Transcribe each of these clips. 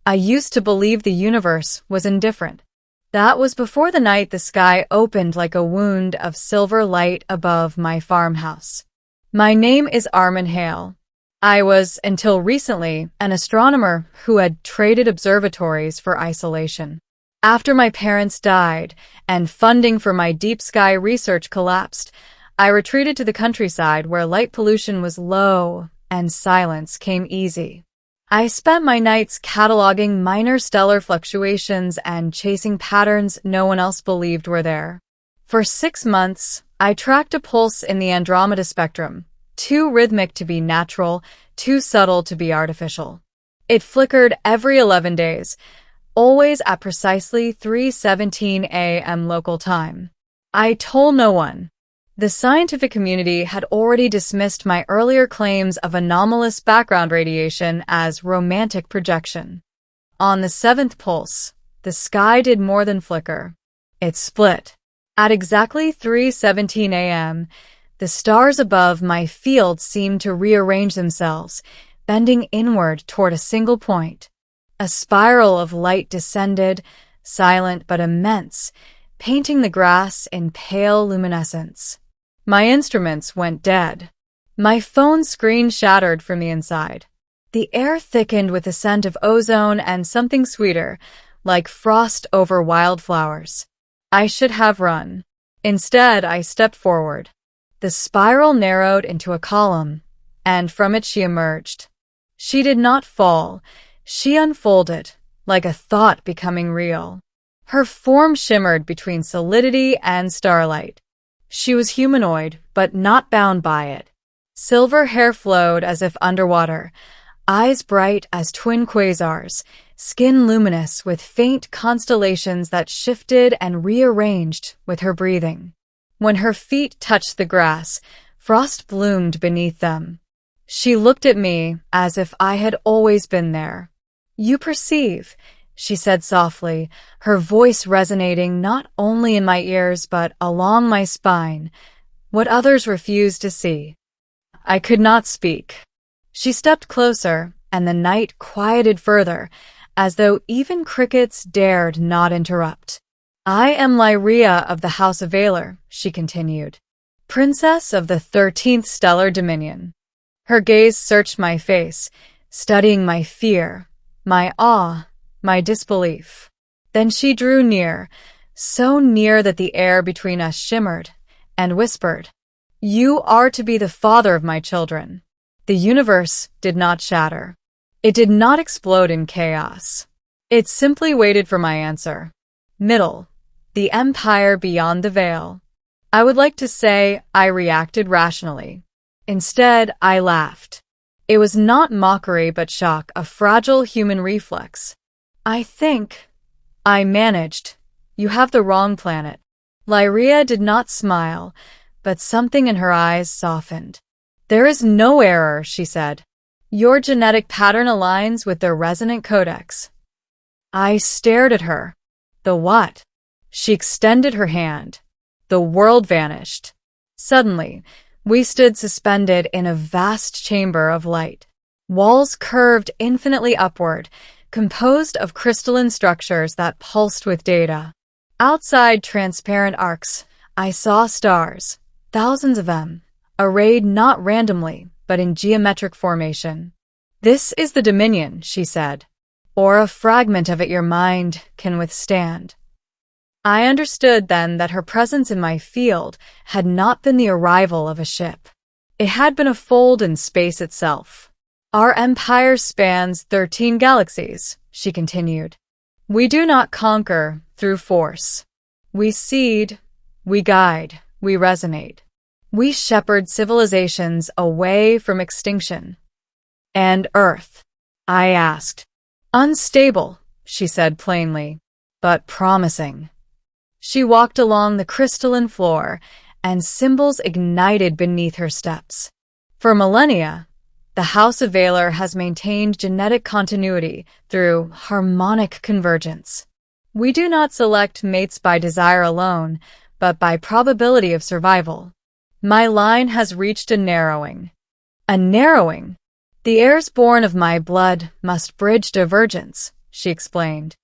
I used to believe the universe was indifferent. That was before the night the sky opened like a wound of silver light above my farmhouse. My name is Armin Hale. I was, until recently, an astronomer who had traded observatories for isolation. After my parents died and funding for my deep sky research collapsed, I retreated to the countryside where light pollution was low and silence came easy. I spent my nights cataloging minor stellar fluctuations and chasing patterns no one else believed were there. For 6 months, I tracked a pulse in the Andromeda spectrum, too rhythmic to be natural, too subtle to be artificial. It flickered every 11 days, always at precisely 3:17 a.m. local time. I told no one. The scientific community had already dismissed my earlier claims of anomalous background radiation as romantic projection. On the 7th pulse, the sky did more than flicker. It split. At exactly 3:17 a.m., the stars above my field seemed to rearrange themselves, bending inward toward a single point. A spiral of light descended, silent but immense, painting the grass in pale luminescence. My instruments went dead. My phone screen shattered from the inside. The air thickened with the scent of ozone and something sweeter, like frost over wildflowers. I should have run. Instead, I stepped forward. The spiral narrowed into a column, and from it she emerged. She did not fall. She unfolded, like a thought becoming real. Her form shimmered between solidity and starlight. She was humanoid, but not bound by it. Silver hair flowed as if underwater, eyes bright as twin quasars, skin luminous with faint constellations that shifted and rearranged with her breathing. When her feet touched the grass, frost bloomed beneath them. She looked at me as if I had always been there. "You perceive," she said softly, her voice resonating not only in my ears but along my spine, "what others refuse to see." I could not speak. She stepped closer, and the night quieted further, as though even crickets dared not interrupt. "I am Lyria of the House of Valor," she continued, "princess of the 13th stellar dominion." Her gaze searched my face, studying my fear, my awe, my disbelief. Then she drew near, so near that the air between us shimmered, and whispered, "You are to be the father of my children." The universe did not shatter. It did not explode in chaos. It simply waited for my answer. Middle. The empire beyond the veil. I would like to say I reacted rationally. Instead, I laughed. It was not mockery but shock, a fragile human reflex. "I think I managed. You have the wrong planet." Lyria did not smile, but something in her eyes softened. "There is no error," she said. "Your genetic pattern aligns with the resonant codex." I stared at her. "The what?" She extended her hand. The world vanished. Suddenly, we stood suspended in a vast chamber of light. Walls curved infinitely upward, composed of crystalline structures that pulsed with data. Outside transparent arcs, I saw stars, thousands of them, arrayed not randomly, but in geometric formation. "This is the Dominion," she said, "or a fragment of it your mind can withstand." I understood then that her presence in my field had not been the arrival of a ship. It had been a fold in space itself. "Our empire spans 13 galaxies," she continued. "We do not conquer through force. We seed, we guide, we resonate. We shepherd civilizations away from extinction." "And Earth?" I asked. "Unstable," she said plainly, "but promising." She walked along the crystalline floor, and symbols ignited beneath her steps. For millennia, the House of Valor has maintained genetic continuity through harmonic convergence. We do not select mates by desire alone, but by probability of survival. My line has reached a narrowing. A narrowing? The heirs born of my blood must bridge divergence, she explained.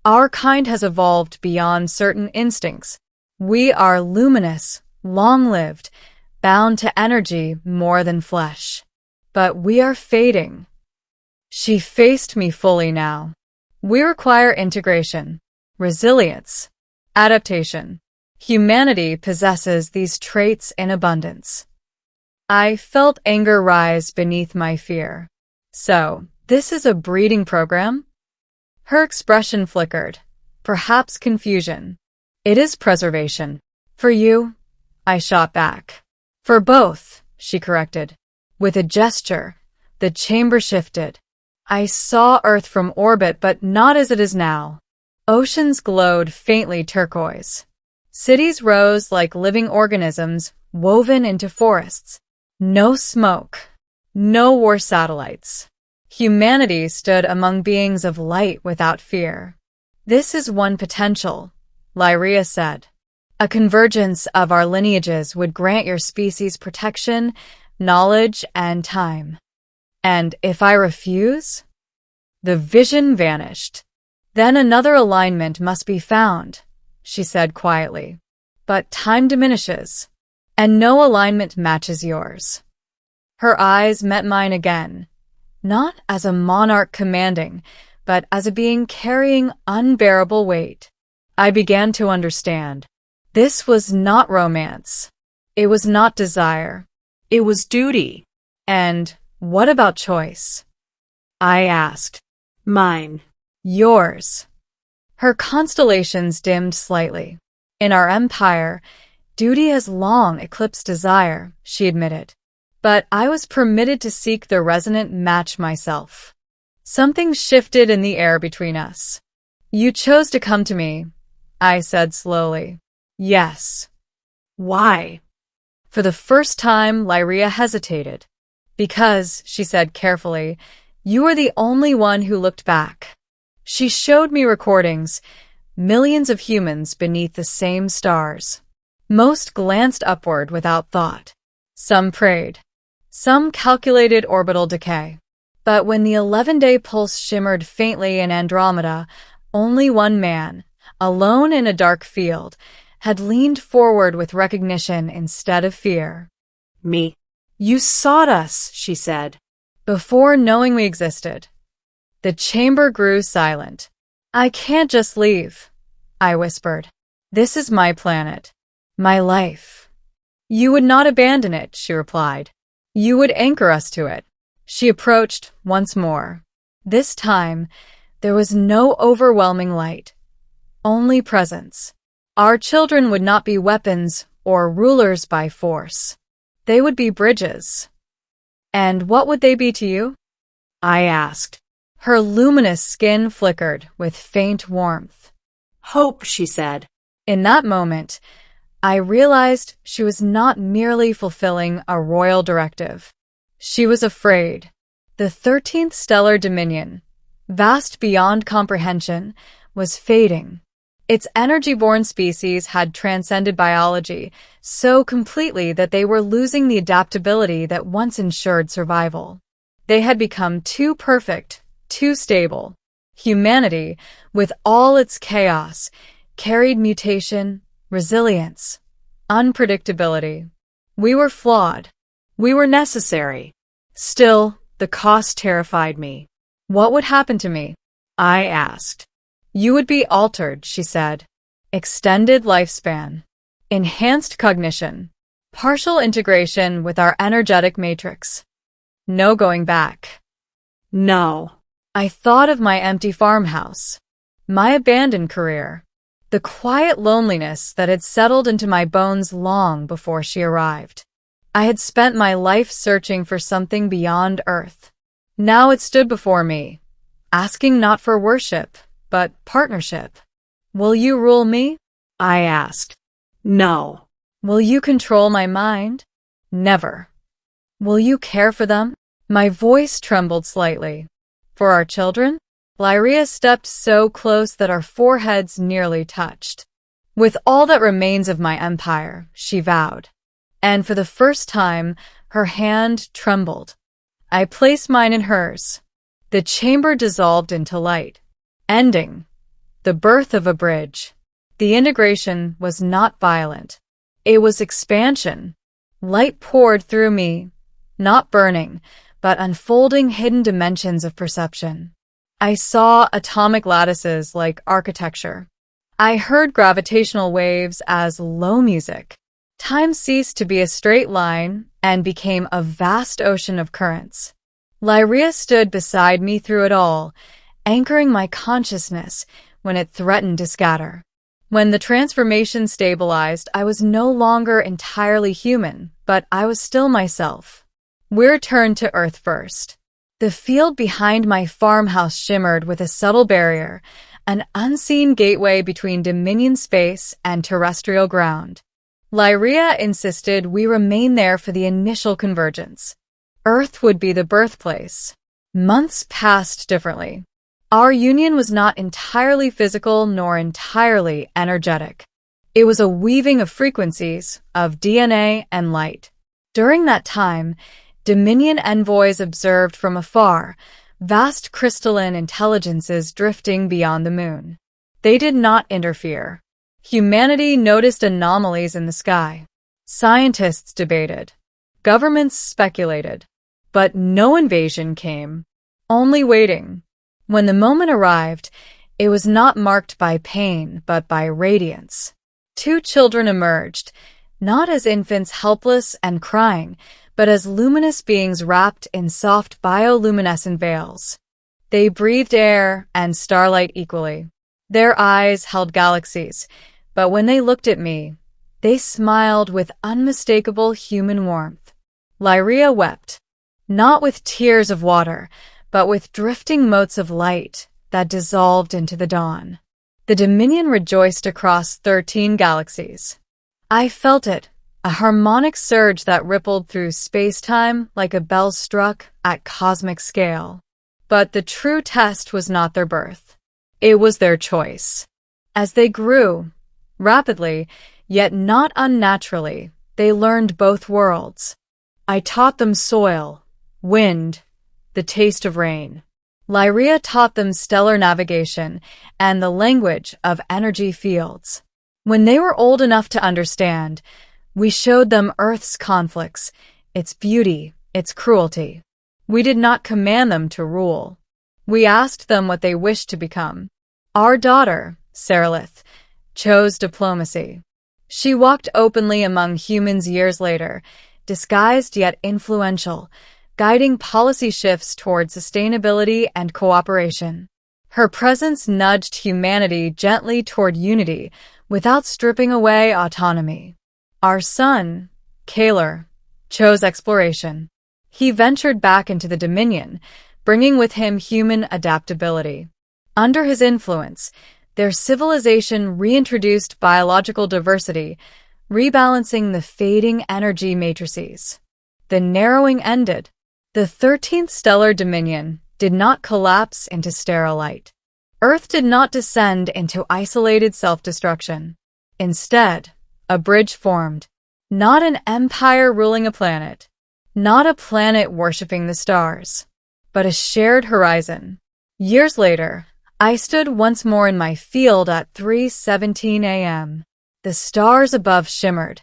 Our kind has evolved beyond certain instincts. We are luminous, long-lived, bound to energy more than flesh. But we are fading. She faced me fully now. We require integration, resilience, adaptation. Humanity possesses these traits in abundance. I felt anger rise beneath my fear. So, this is a breeding program? Her expression flickered, perhaps confusion. It is preservation. For you, I shot back. For both, she corrected. With a gesture, the chamber shifted. I saw Earth from orbit, but not as it is now. Oceans glowed faintly turquoise. Cities rose like living organisms woven into forests. No smoke. No war satellites. Humanity stood among beings of light without fear. This is one potential, Lyria said. A convergence of our lineages would grant your species protection, knowledge, and time. And if I refuse? The vision vanished. Then another alignment must be found, she said quietly. But time diminishes, and no alignment matches yours. Her eyes met mine again, not as a monarch commanding, but as a being carrying unbearable weight. I began to understand. This was not romance. It was not desire. It was duty. And what about choice? I asked. Mine. Yours. Her constellations dimmed slightly. In our empire, duty has long eclipsed desire, she admitted. But I was permitted to seek the resonant match myself. Something shifted in the air between us. You chose to come to me, I said slowly. Yes. Why? For the first time, Lyria hesitated. Because, she said carefully, you are the only one who looked back. She showed me recordings, millions of humans beneath the same stars. Most glanced upward without thought. Some prayed. Some calculated orbital decay. But when the 11-day pulse shimmered faintly in Andromeda, only one man, alone in a dark field, had leaned forward with recognition instead of fear. Me. You sought us, she said, before knowing we existed. The chamber grew silent. I can't just leave, I whispered. This is my planet. My life. You would not abandon it, she replied. You would anchor us to it. She approached once more. This time, there was no overwhelming light, only presence. Our children would not be weapons or rulers by force. They would be bridges. And what would they be to you? I asked. Her luminous skin flickered with faint warmth. Hope, she said. In that moment, I realized she was not merely fulfilling a royal directive. She was afraid. The 13th stellar dominion, vast beyond comprehension, was fading. Its energy-born species had transcended biology so completely that they were losing the adaptability that once ensured survival. They had become too perfect, too stable. Humanity, with all its chaos, carried mutation, resilience, unpredictability. We were flawed. We were necessary. Still, the cost terrified me. What would happen to me? I asked. You would be altered, she said. Extended lifespan. Enhanced cognition. Partial integration with our energetic matrix. No going back. No. I thought of my empty farmhouse. My abandoned career. The quiet loneliness that had settled into my bones long before she arrived. I had spent my life searching for something beyond Earth. Now it stood before me, asking not for worship, but partnership. Will you rule me? I asked. No. Will you control my mind? Never. Will you care for them? My voice trembled slightly. For our children? Lyria stepped so close that our foreheads nearly touched. With all that remains of my empire, she vowed. And for the first time, her hand trembled. I placed mine in hers. The chamber dissolved into light. Ending. The birth of a bridge. The integration was not violent. It was expansion. Light poured through me, not burning, but unfolding hidden dimensions of perception. I saw atomic lattices like architecture. I heard gravitational waves as low music. Time ceased to be a straight line and became a vast ocean of currents. Lyria stood beside me through it all, anchoring my consciousness when it threatened to scatter. When the transformation stabilized, I was no longer entirely human, but I was still myself. We returned to Earth first. The field behind my farmhouse shimmered with a subtle barrier, an unseen gateway between Dominion space and terrestrial ground. Lyria insisted we remain there for the initial convergence. Earth would be the birthplace. Months passed differently. Our union was not entirely physical nor entirely energetic. It was a weaving of frequencies, of DNA and light. During that time, Dominion envoys observed from afar, vast crystalline intelligences drifting beyond the moon. They did not interfere. Humanity noticed anomalies in the sky. Scientists debated. Governments speculated. But no invasion came. Only waiting. When the moment arrived, it was not marked by pain, but by radiance. 2 children emerged, not as infants helpless and crying, but as luminous beings wrapped in soft bioluminescent veils. They breathed air and starlight equally. Their eyes held galaxies, but when they looked at me, they smiled with unmistakable human warmth. Lyria wept, not with tears of water, but with drifting motes of light that dissolved into the dawn. The Dominion rejoiced across 13 galaxies. I felt it, a harmonic surge that rippled through space-time like a bell struck at cosmic scale. But the true test was not their birth. It was their choice. As they grew, rapidly, yet not unnaturally, they learned both worlds. I taught them soil, wind, the taste of rain. Lyria taught them stellar navigation and the language of energy fields. When they were old enough to understand, we showed them Earth's conflicts, its beauty, its cruelty. We did not command them to rule. We asked them what they wished to become. Our daughter, Starlight, chose diplomacy. She walked openly among humans years later, disguised yet influential, guiding policy shifts toward sustainability and cooperation. Her presence nudged humanity gently toward unity without stripping away autonomy. Our son, Kaler, chose exploration. He ventured back into the Dominion, bringing with him human adaptability. Under his influence, their civilization reintroduced biological diversity, rebalancing the fading energy matrices. The narrowing ended. The 13th stellar dominion did not collapse into sterile light. Earth did not descend into isolated self-destruction. Instead, a bridge formed. Not an empire ruling a planet, not a planet worshipping the stars, but a shared horizon. Years later, I stood once more in my field at 3:17 a.m. The stars above shimmered,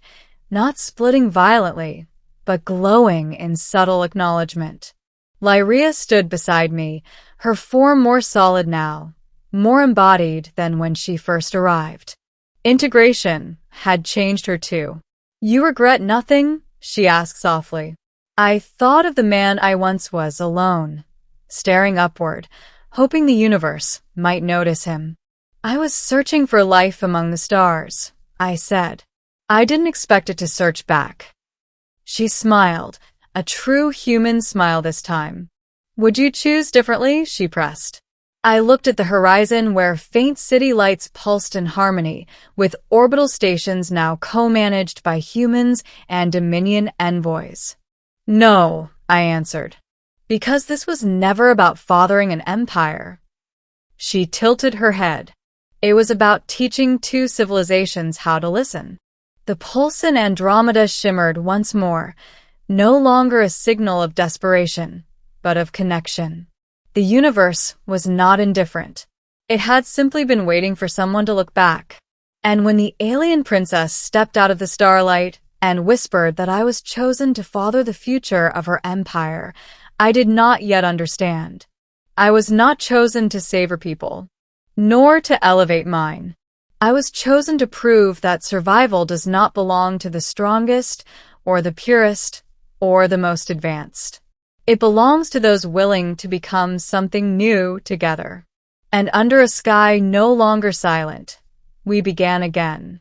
not splitting violently, but glowing in subtle acknowledgement. Lyria stood beside me, her form more solid now, more embodied than when she first arrived. Integration had changed her too. "You regret nothing?" she asked softly. I thought of the man I once was, alone, staring upward, hoping the universe might notice him. "I was searching for life among the stars," I said. "I didn't expect it to search back." She smiled, a true human smile this time. "Would you choose differently?" she pressed. I looked at the horizon where faint city lights pulsed in harmony, with orbital stations now co-managed by humans and Dominion envoys. "No," I answered, because this was never about fathering an empire. She tilted her head. It was about teaching 2 civilizations how to listen. The pulse in Andromeda shimmered once more, no longer a signal of desperation, but of connection. The universe was not indifferent. It had simply been waiting for someone to look back. And when the alien princess stepped out of the starlight and whispered that I was chosen to father the future of her empire, I did not yet understand. I was not chosen to save her people, nor to elevate mine. I was chosen to prove that survival does not belong to the strongest, or the purest, or the most advanced. It belongs to those willing to become something new together. And under a sky no longer silent, we began again.